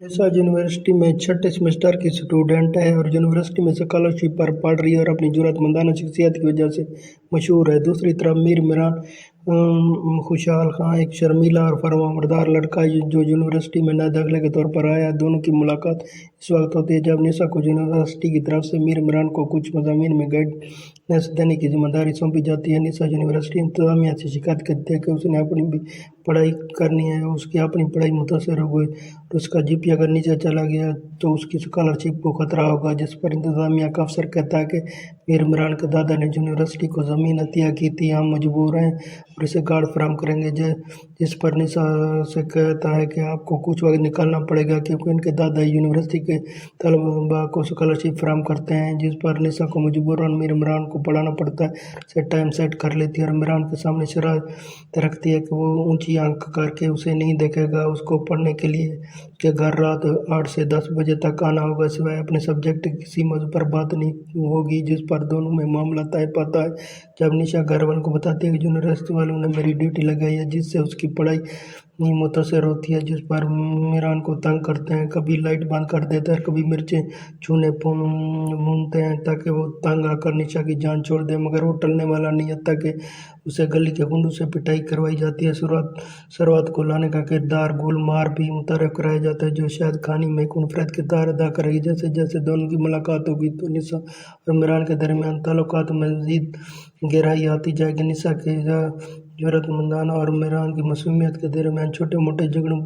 निशा university में छठे semester की स्टूडेंट है और यूनिवर्सिटी में स्कॉलरशिप पर पढ़ रही है और अपनी जरूरतमंदाना शख्सियत की वजह से मशहूर है। दूसरी तरफ मीर इमरान खुशहाल खां एक शर्मीला और फरमाबरदार लड़का है जो यूनिवर्सिटी में नए दाखिले के तौर पर आया है। दोनों की मुलाकात इस वक्त होती है जब निशा को यूनिवर्सिटी की तरफ से मीर इमरान को कुछ मज़ामीन में गाइडेंस देने की जिम्मेदारी सौंपी जाती है। निशा यूनिवर्सिटी इंतजामिया से शिकायत करती है कि उसने अपनी भी पढ़ाई करनी है, उसकी अपनी पढ़ाई मुतासर हो गई तो उसका जीपीए अगर नीचे चला गया तो उसकी स्कॉलरशिप को खतरा होगा, जिस पर इंतजामिया का अफसर कहता है कि मीर इमरान के दादा ने यूनिवर्सिटी को ज़मीन अतिया की थी, हम मजबूर हैं और इसे गार्ड फराहम करेंगे। जिस पर निशा से कहता है कि आपको कुछ वक्त निकालना पड़ेगा क्योंकि इनके दादा यूनिवर्सिटी के तलबा को स्कॉलरशिप फराहम करते हैं, जिस पर निशा को मजबूरन मीर इमरान को पढ़ाना पड़ता है। से टाइम सेट कर लेती है और इमरान के सामने शर्त रखती है कि वो ऊंची आंख करके उसे नहीं देखेगा, उसको पढ़ने के लिए के घर रात 8 से 10 बजे तक आना होगा, सिवाय अपने सब्जेक्ट की किसी मौजू पर बात नहीं होगी, जिस पर दोनों में मामला तय पाता है। जब निशा घर वालों को बताती है कि यूनिवर्सिटी वालों ने मेरी ड्यूटी लगाई है जिससे उसकी पढ़ाई नहीं मुतासर होती है, जिस पर इमरान को तंग करते हैं, कभी लाइट बंद कर देते हैं, कभी मिर्चें छूने भूनते हैं ताकि वो तंग आकर निशा की जान छोड़ दे, मगर वो टलने वाला नहीं है ताकि उसे गली के गुंडों से पिटाई करवाई जाती है। शुरुआत को लाने का किरदार गुलमार भी मुतरफ कराया जाता है जो शायद कहानी में एक मुनफरद किरदार अदा करेगी। जैसे जैसे दोनों की मुलाकात होगी तो निशा और इमरान के दरमियान ताल्लुकात में मज़ीद गहराई आती जाएगी। निशा की जरूरतमंदाना और इमरान की मासूमियत के दरमियान छोटे मोटे झगड़ों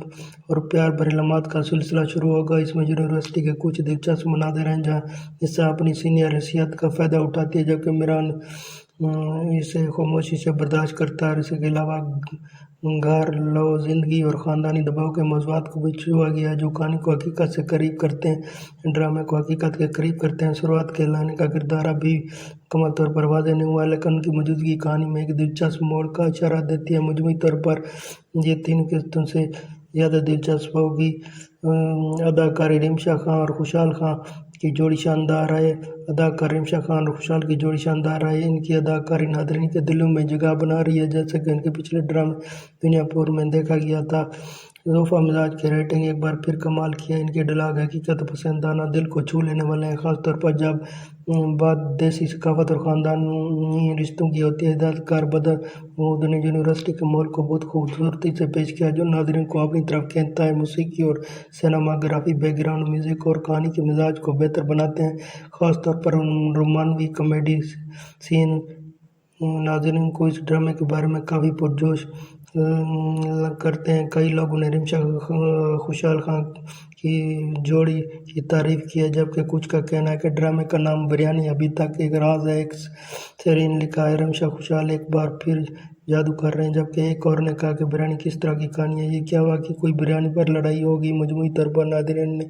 और प्यार भरे लम्हात का सिलसिला शुरू होगा। इसमें यूनिवर्सिटी के कुछ दिलचस्प मनाज़िर हैं जहाँ निशा अपनी सीनियर हैसियत का फ़ायदा उठाती है जबकि इमरान इसे खामोशी से बर्दाश्त करता है। और इसके अलावा घर लो ज़िंदगी और ख़ानदानी दबाव के मौज़ूआत को भी छुआ गया है जो कहानी को हकीकत से करीब करते हैं, ड्रामे को हकीकत के करीब करते हैं। शुरुआत के लाने का किरदार अभी मुकम्मल तौर पर वाज़ेह नहीं हुआ लेकिन उनकी मौजूदगी कहानी में एक दिलचस्प मोड़ का इशारा देती है। मजमूई तौर पर ये 3 किस्तों से ज़्यादा दिलचस्प होगी। अदाकारी रिमशा खां और खुशहाल खां की जोड़ी शानदार है। अदाकार रिमशा खान और खुशहाल की जोड़ी शानदार है। इनकी अदाकारी नाज़रीन के दिलों में जगह बना रही है जैसे कि इनके पिछले ड्रामे दुनियापुर में देखा गया था। ज़ोफ़ा मिजाज की राइटिंग एक बार फिर कमाल की है। इनके डायलॉग हकीकत पसंदाना दिल को छू लेने वाले हैं, ख़ासतौर पर जब बात देसी सकाफत और ख़ानदानी रिश्तों की होती है। हिदायतकार बदर महमूद ने यूनिवर्सिटी के माहौल को बहुत खूबसूरती से पेश किया जो नाज़रीन को अपनी तरफ खींचता है। मौसीकी और सिनेमाग्राफी बैकग्राउंड म्यूज़िक और कहानी के मिजाज को बेहतर बनाते हैं, ख़ासतौर पर रोमानवी कॉमेडी सीन नाज़रीन को इस ड्रामे के बारे में काफ़ी पुरजोश करते हैं। कई लोगों ने रिमशा खुशहाल खां की जोड़ी की तारीफ़ की है जबकि कुछ का कहना है कि ड्रामे का नाम बिरयानी अभी तक एक राज है। एक शरीन लिखा है रिमशा खुशहाल एक बार फिर जादू कर रहे हैं, जबकि एक और ने कहा कि बिरयानी किस तरह की कहानी है, ये क्या हुआ कि कोई बिरयानी पर लड़ाई होगी। मजमूई तौर पर नाज़रीन ने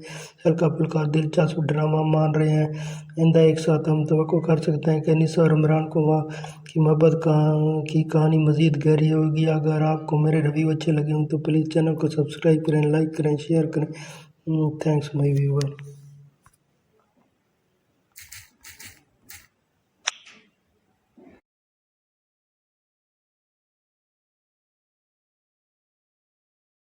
हल्का फुल्का दिलचस्प ड्रामा मान रहे हैं। आइंदा एक साथ हम तवक्को कर सकते हैं कि निशा और इमरान को की मोहब्बत की कहानी मज़ीद गहरी होगी। अगर आपको मेरे रिव्यू अच्छे लगे हों तो प्लीज़ चैनल को सब्सक्राइब करें, लाइक करें, शेयर करें। Thanks my viewer.